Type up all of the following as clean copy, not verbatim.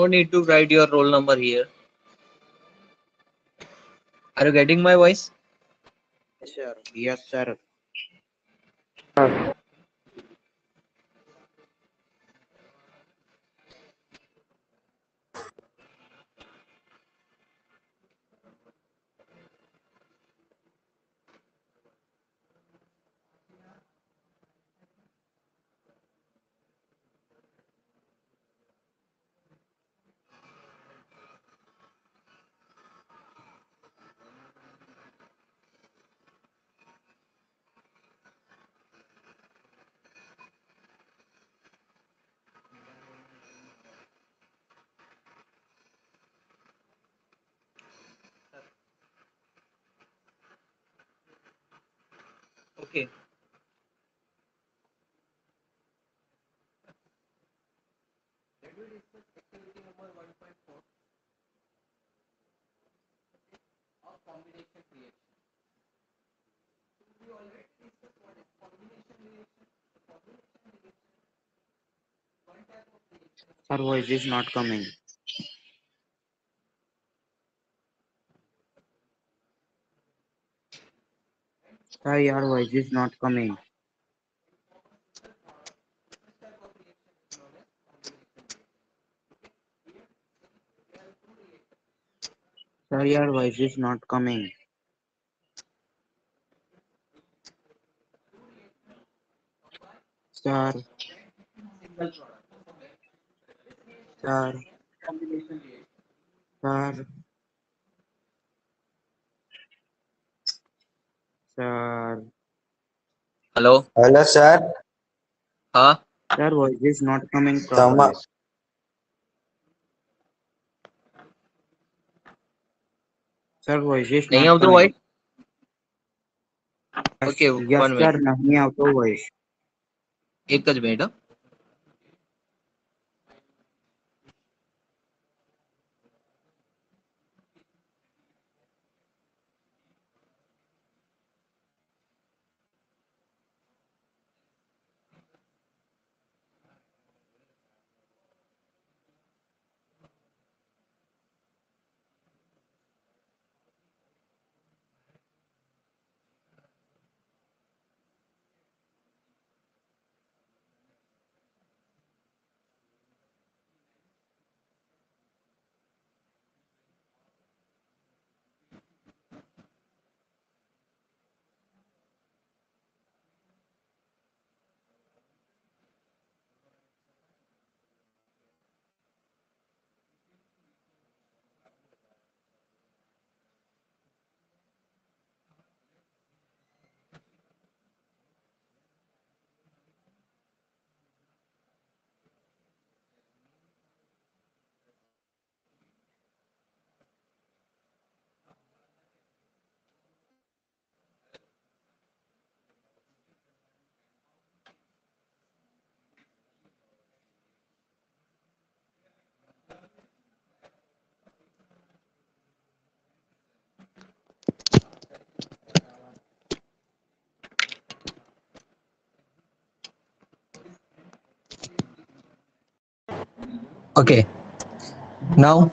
No need to write your roll number here. Are you getting my voice? Yes, sir. Yes, sir. Okay. Sir, voice is not coming. Sir, your voice is not coming. Sir, your voice is not coming. Sir, sir, sir, sir. Hello. Hello, sir. हाँ. Sir, voice is not coming Tama. properly. Sir, voice is नहीं not आवतो coming. voice? Yes, Okay. yes, 1 minute. sir, नहीं आवतो voice. एक ज minute. Okay. Now,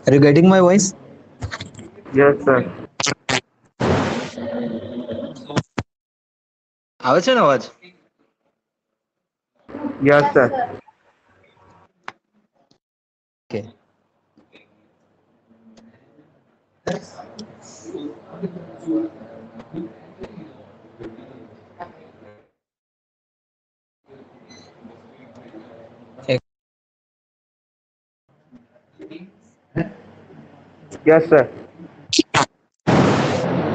are you getting my voice? Yes, sir. આવે છે ને અવાજ? Yes, sir. Okay. Yes, sir.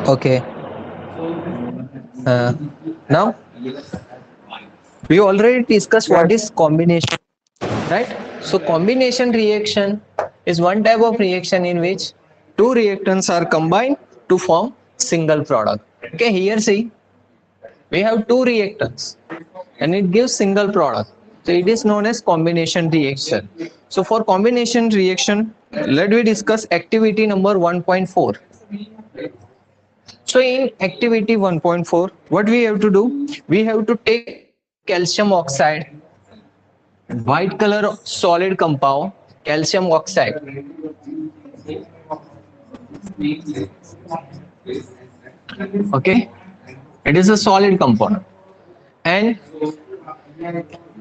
Okay. Now, we already discussed Yes. what is combination, right? So combination reaction is one type of reaction in which two reactants are combined to form single product. Okay, here see, we have two reactants and it gives single product. So it is known as combination reaction. So for combination reaction, let me discuss activity number 1.4. So in activity 1.4, what we have to do? We have to take calcium oxide, white color solid compound, calcium oxide. Okay, it is a solid component, and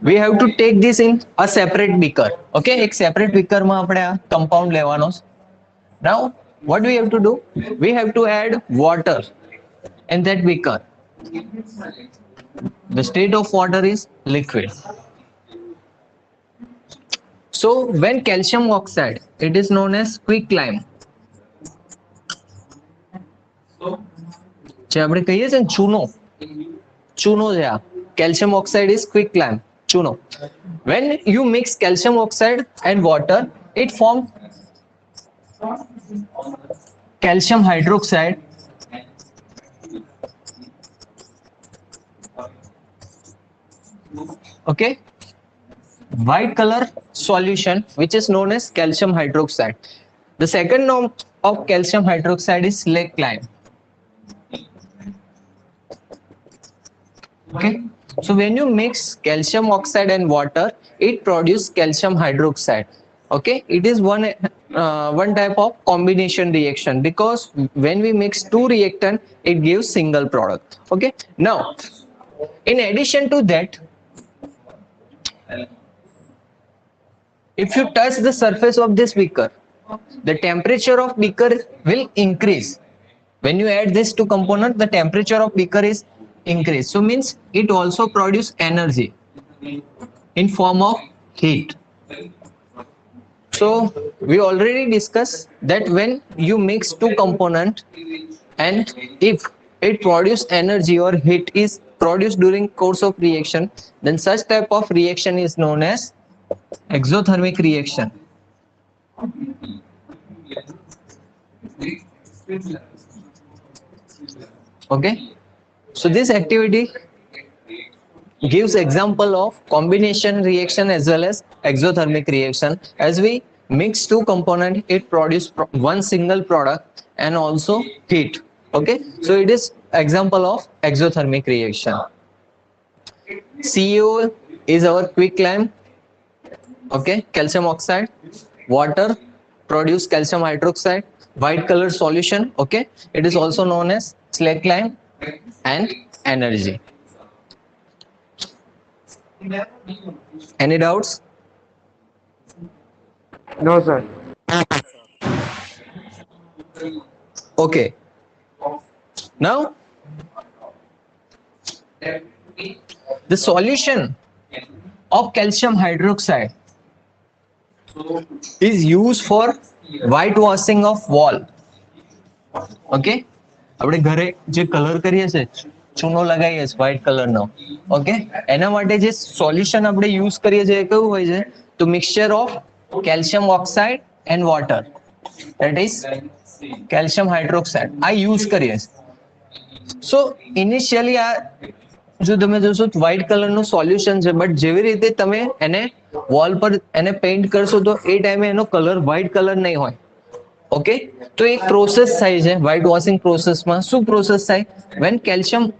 we have to take this in a separate beaker. Okay, एक separate beaker માં આપણે આ compound લેવાનો છે. Now what we have to do, we have to add water in that beaker. The state of water is liquid. So when calcium oxide, it is known as quicklime. જે આપણે કહીએ છીએ ને ચૂનો છે આ calcium oxide is quicklime, ચૂનો. When you mix calcium oxide and water, it forms calcium hydroxide okay, white color solution which is known as calcium hydroxide. The second name of calcium hydroxide is slakelime. Okay, so when you mix calcium oxide and water, it produces calcium hydroxide. Okay, it is one type of combination reaction, because when we mix two reactant, it gives single product. Okay, now in addition to that, if you touch the surface of this beaker, the temperature of beaker will increase. When you add these two components, the temperature of beaker is increased. So means it also produce energy in form of heat. So we already discussed that when you mix two components and if it produce energy or heat is produced during course of reaction, then such type of reaction is known as exothermic reaction. Okay, so this activity gives example of combination reaction as well as exothermic reaction. As we mix two components, it produces one single product and also heat. Okay, so it is example of exothermic reaction. CEO is our quicklime. Okay, calcium oxide, water produce calcium hydroxide, white color solution. Okay, it is also known as slakelime, and energy. Any doubts? No, sir. Okay, now the solution of calcium hydroxide is used for whitewashing of wall. Okay, આપણે ઘરે જે colour કરીએ છે, ચૂનો લગાવીએ છે white કલરનો. Okay, એના માટે જે સોલ્યુશન આપણે યુઝ કરીએ છીએ એ કેવું હોય છે? તો mixture of calcium oxide and water, that is calcium hydroxide, આ યુઝ કરીએ છીએ. સો ઇનિશિયલી આ જો તમે જોશો વ્હાઇટ કલરનું સોલ્યુશન છે, બટ જેવી રીતે તમે એને વોલ પર એને પેઇન્ટ કરશો તો એ ટાઈમે એનો કલર વ્હાઇટ કલર નહીં હોય. ઓકે, તો એક પ્રોસેસ થાય છે વ્હાઇટ વોશિંગ પ્રોસેસમાં. શું પ્રોસેસ થાય? when calcium,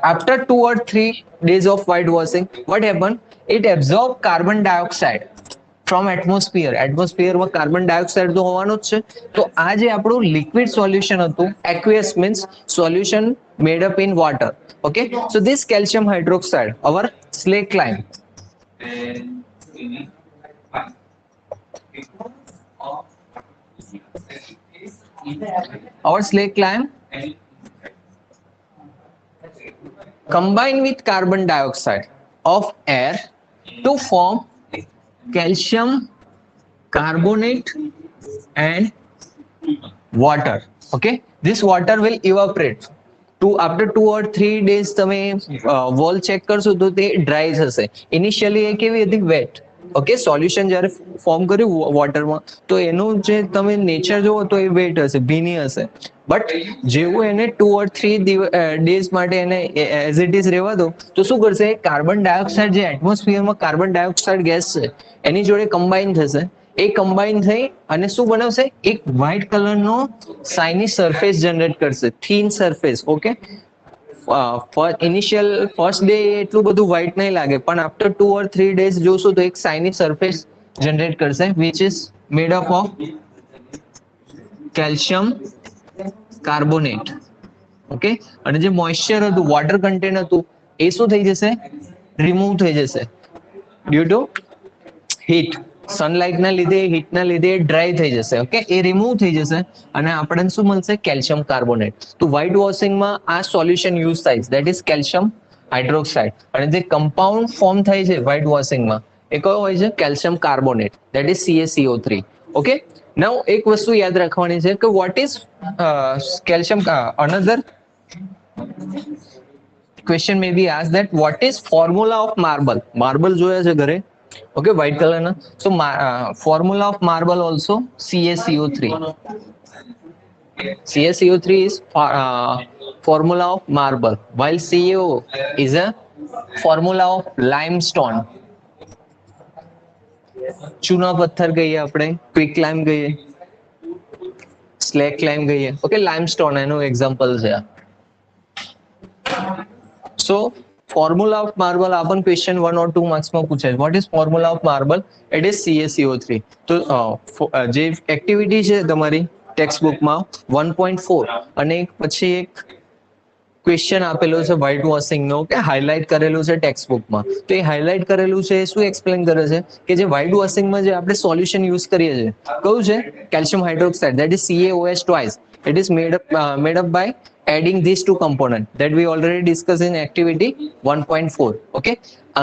after 2 or 3 days of white washing, what happen? It absorb carbon dioxide from atmosphere. એટમોસ્ફિયરમાં કાર્બન ડાયોક્સાઇડ તો હોવાનો જ છે. તો આ જે આપણું લિક્વિડ સોલ્યુશન હતું, aqueous means solution made up in water. Okay, so this calcium hydroxide, our slakelime, combine with carbon dioxide of air to form calcium carbonate and water. Okay, this water will evaporate. After 2 or 3 days તમે wall check કરશો તો તે dry થશે. Initially એ કેવી હતી? Wet. Okay, solution જ્યારે form કર્યું વોટરમાં તો એનું જે તમે નેચર જોવો તો એ વેટ હશે, ભીની હશે. બટ જેવું એને 2 or 3 ડેઝ માટે એને એઝ ઇટ ઇઝ રહેવા દો તો શું કરશે? કાર્બન ડાયોક્સાઇડ જે એટમોસ્ફિયરમાં કાર્બન ડાયોક્સાઇડ ગેસ છે એની જોડે કમ્બાઈન થશે. એ કમ્બાઈન થઈ અને શું બનાવશે? એક વ્હાઇટ કલરનો શાઇની સરફેસ જનરેટ કરશે, thin surface. Okay, initial first day એટલું બધું વ્હાઇટ નહીં લાગે, પણ આફ્ટર 2 or 3 days જોશો તો એક શાઇની સરફેસ जनरेट करશે which is made up of calcium carbonate. Okay, અને જે મોઇસ્ચર હતું, વોટર કન્ટેન્ટ હતું, એ શું થઈ જશે? રિમૂવ થઈ જશે ડ્યુ ટુ હીટ. સનલાઇટ ના લીધે, હીટ ના લીધે ડ્રાય થઈ જશે. ઓકે, એ રિમૂવ થઈ જશે અને આપણને શું મળશે? Calcium carbonate. તો વ્હાઇટ વોશિંગમાં આ સોલ્યુશન યુઝ થાય, ધેટ ઇઝ કેલ્શિયમ હાઇડ્રોક્સાઇડ. અને જે કમ્પાઉન્ડ ફોર્મ થાય છે વ્હાઇટ વોશિંગમાં, એ કયો હોય છે? Calcium carbonate, that is CaCO3. Okay, now એક વસ્તુ યાદ રાખવાની છે કે what is calcium another question may be asked that what is formula of marble? Marble જોયા છે ઘરે, okay, white color ના. So formula of marble also CaCO3. CaCO3 is formula of marble, while CO is a formula of limestone. ચૂના પથ્થર કહીએ આપણે, quick લાઇમ કહીએ, slack લાઇમ કહીએ. Okay, limestone એનું એક્ઝામ્પલ છે. So formula of marble આપણ ક્વેશ્ચન 1 or 2 માર્ક્સ માં પૂછાય. what is formula of marble? it is CaCO3. તો જે એક્ટિવિટી છે તમારી ટેક્સ્ટ બુકમાં 1.4 અને પછી એક ક્વેશ્ચન આપેલો છે વ્હાઇટ વોશિંગ નો, કે હાઇલાઇટ કરેલું છે ટેક્સ્ટ બુકમાં. તો એ હાઇલાઇટ કરેલું છે એ શું એક્સપ્લેન કરે છે કે જે વ્હાઇટ વોશિંગમાં જે આપણે સોલ્યુશન યુઝ કરીએ છીએ, કયું છે? Calcium hydroxide, that is CaOH twice. it is made up by adding these two components that we already discussed in activity 1.4. okay,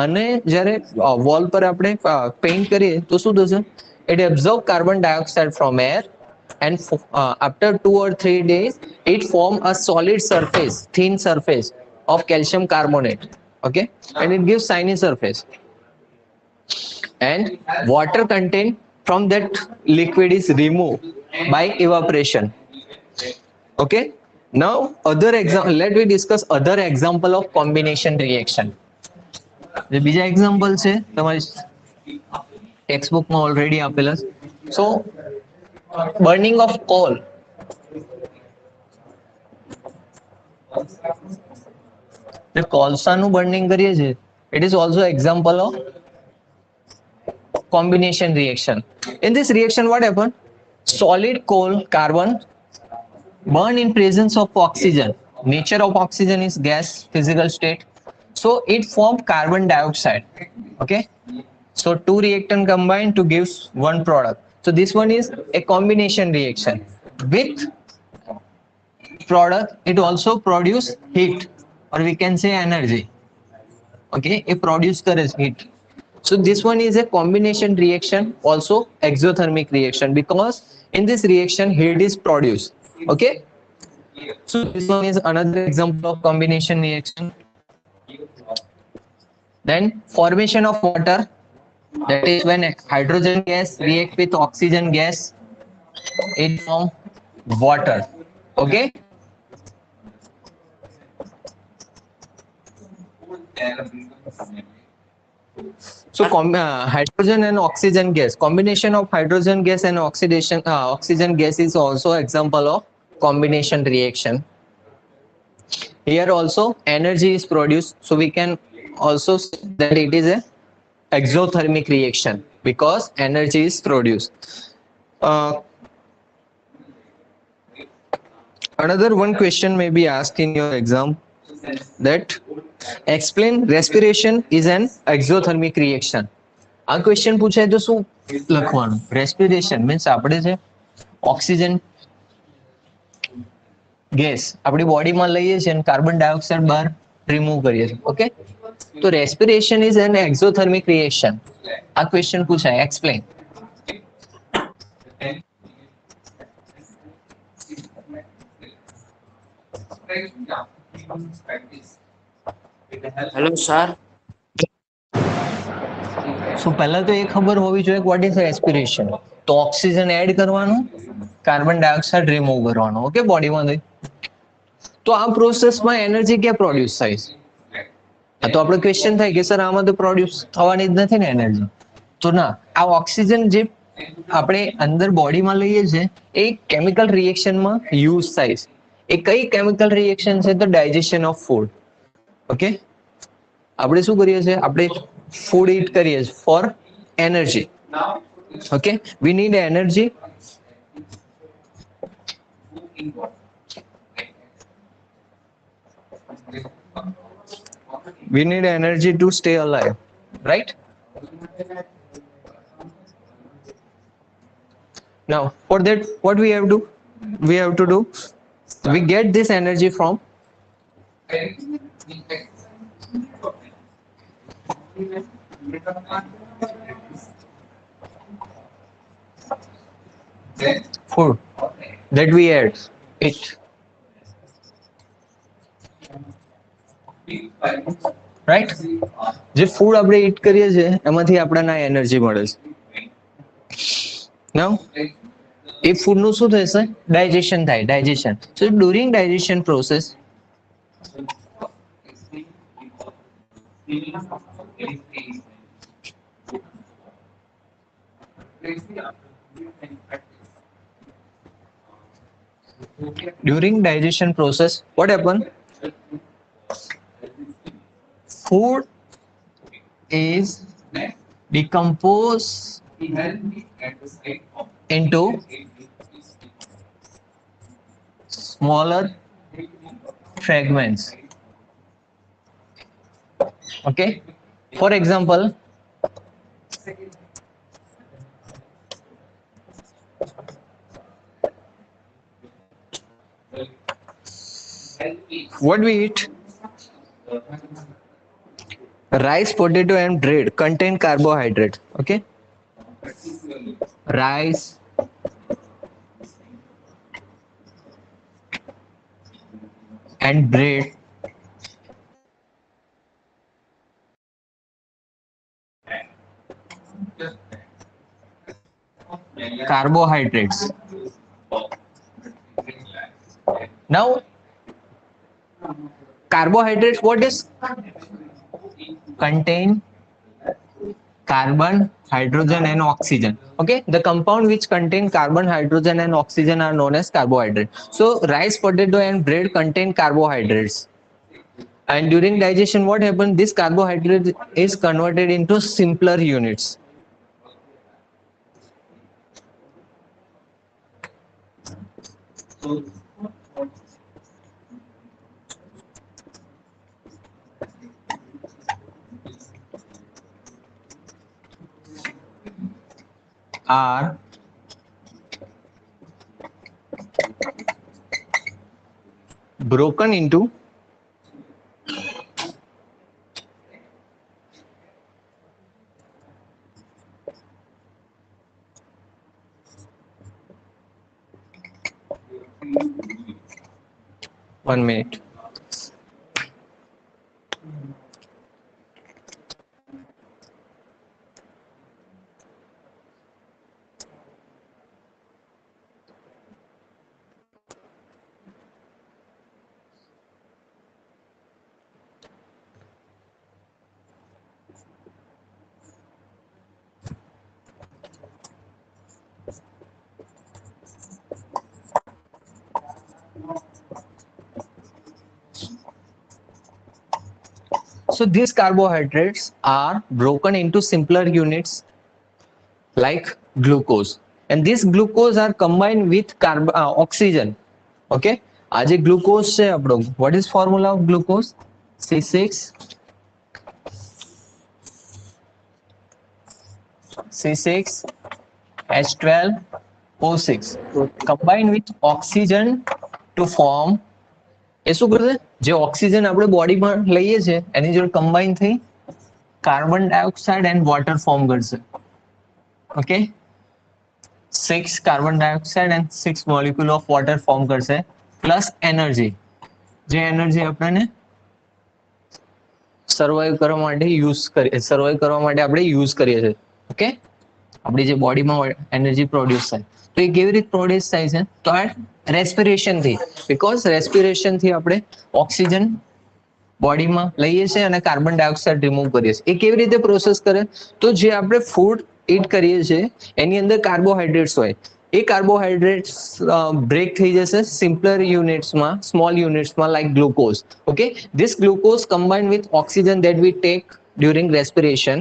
અને જ્યારે વોલ પર આપણે પેઇન્ટ કરીએ તો શું થશે? it absorb carbon dioxide from air and after 2 or 3 days it form a solid surface, thin surface of calcium carbonate. okay, and it gives shiny surface, and water content from that liquid is removed by evaporation. okay, now other example, let me discuss other example of combination reaction. જે બીજા example છે તમારી text બુકમાં already આપેલા છે. So burning of coal, the કોલસાનું burning કરીએ છીએ, it is also example of combination reaction. In this reaction what happen? Solid coal carbon burn in presence of oxygen. Nature of oxygen is gas, physical state, so it form carbon dioxide. okay, so two reactant combine to give one product. So this one is a combination reaction. With product it also produce heat, or we can say energy. okay, it produce કરે heat. So this one is a combination reaction, also exothermic reaction, because in this reaction heat is produced. okay, so this one is another example of combination reaction. Then formation of water, that is when hydrogen gas react with oxygen gas, it form water. okay, so hydrogen and oxygen gas, combination of hydrogen gas and oxygen gas is also example of combination reaction. Here also energy is produced, so we can also say that it is a exothermic reaction because energy is produced. Another one question may be asked in your exam, that explain respiration is an exothermic reaction. આ question પૂછાય તો શું લખવાનું? Respiration means આપણે છે oxygen gas આપણી બોડીમાં લઈએ છીએ અને કાર્બન ડાયોક્સાઇડ બહાર રિમૂવ કરીએ છીએ. ઓકે, તો respiration is an exothermic reaction. આ ક્વેશ્ચન પૂછાય, એક્સપ્લેન. Hello, sir. સો પહેલા તો એ ખબર હોવી જોઈએ વોટ ઇઝ રેસ્પિરેશન. તો ઓક્સિજન એડ કરવાનું, કાર્બન ડાયોક્સાઇડ રિમૂવ કરવાનો. ઓકે, બોડીમાંથી. તો આ પ્રોસેસમાં એનર્જી ક્યાં પ્રોડ્યુસ થાય છે? તો આપણે ક્વેશ્ચન થાય કે સર આમાં તો પ્રોડ્યુસ થવાની જ નથી ને એનર્જી. તો ના, આ ઓક્સિજન જે આપણે અંદર બોડીમાં લઈએ છીએ એ કેમિકલ રિએક્શનમાં યુઝ થાય છે. એ કઈ કેમિકલ રિએક્શન છે? તો ડાયજેશન ઓફ ફૂડ. ઓકે, આપણે શું કરીએ છીએ? આપણે ફૂડ ઈટ કરીએ છીએ for energy. Okay, we need energy. We need energy to stay alive, right? Now, for that, what we have to do? We get this energy from food that we eat, right? જે food આપણે eat કરીએ છીએ એમાંથી આપણને energy મળે છે. Now, એ food નું શું થશે? ડાયજેશન થાય, digestion. So during digestion process, what happen? Food is decomposed into smaller fragments. Okay, for example, what we eat? Rice, potato, and bread contain carbohydrate. Okay, rice, and bread carbohydrates. Now, carbohydrates, what is? Contain carbon, hydrogen, and oxygen. Okay, the compound which contain carbon, hydrogen, and oxygen are known as carbohydrate. So rice, potato, and bread contain carbohydrates. And during digestion, what happens? This carbohydrate is converted into simpler units. Are broken into one minute. So these carbohydrates are broken into simpler units like glucose, and these glucose are combined with oxygen. Okay, આ જે glucose છે આપણો, what is formula of glucose? C6H12O6 combined with oxygen to form, એ શું કરશે? જે oxygen આપણે બોડીમાં લઈએ છે એની જોડે કમ્બાઈન થઈ carbon dioxide and water form કરશે. Okay, 6 carbon dioxide and 6 molecule of water form કરશે, પ્લસ એનર્જી, જે એનર્જી આપણને સર્વાઈવ કરવા માટે આપણે યુઝ કરીએ છીએ. ઓકે, આપણી જે બોડીમાં એનર્જી પ્રોડ્યુસ થાય, તો એ કેવી રીતે પ્રોડ્યુસ થાય છે? તો આ રેસ્પિરેશન થી, બીકોઝ રેસ્પિરેશન થી આપણે ઓક્સિજન બોડીમાં લઈએ છીએ અને કાર્બન ડાયોક્સાઇડ રિમૂવ કરીએ છીએ. એ કેવી રીતે પ્રોસેસ કરે? તો જે આપણે ફૂડ ઈટ કરીએ છીએ એની અંદર કાર્બોહાઈડ્રેટ્સ હોય, એ કાર્બોહાઈડ્રેટ્સ બ્રેક થઈ જશે સિમ્પલર યુનિટ્સમાં, સ્મોલ યુનિટ્સમાં, like glucose. Okay, this glucose combined with oxygen that we take during respiration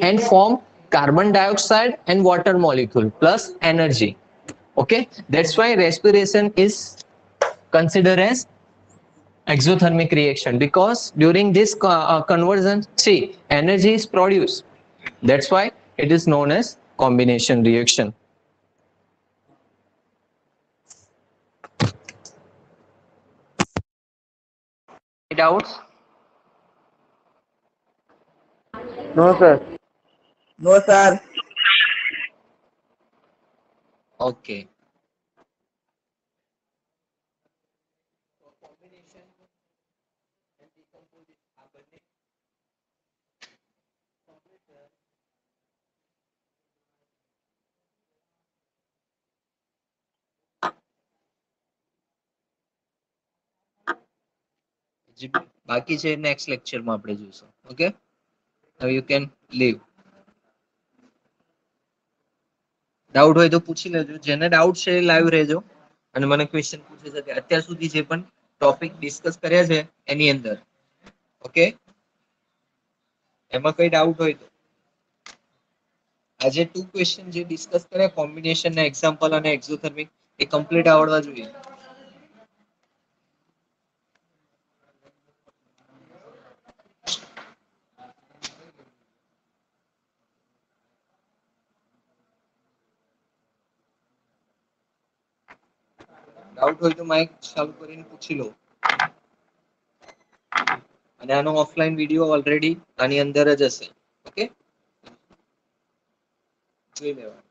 and form carbon dioxide and water molecule plus energy. Okay, that's why respiration is considered as exothermic reaction, because during this conversion, see, energy is produced. That's why it is known as combination reaction. Any doubts? No, sir. No, sir. Okay. બાકી છે next લેક્ચરમાં આપણે જોઈશું. Okay, now you can leave. Doubt હોય તો પૂછી લેજો. જેને ડાઉટ છે એ લાઈવ રહેજો અને મને ક્વેશ્ચન પૂછી શકે. અત્યાર સુધી જે પણ ટોપિક ડિસ્કસ કર્યા છે એની અંદર, ઓકે, એમાં કઈ ડાઉટ હોય તો આજે 2 ક્વેશ્ચન જે ડિસ્કસ કર્યા, કોમ્બિનેશન ના એક્ઝામ્પલ અને એક્ઝોથર્મિક, એ કમ્પ્લીટ આવડવા જોઈએ. ડાઉટ હોય તો માઇક ચાલુ કરીને પૂછી લો. અને આનો ઓફલાઈન વિડિયો ઓલરેડી આની અંદર જ હશે. ઓકે, જોઈ લેવાનું.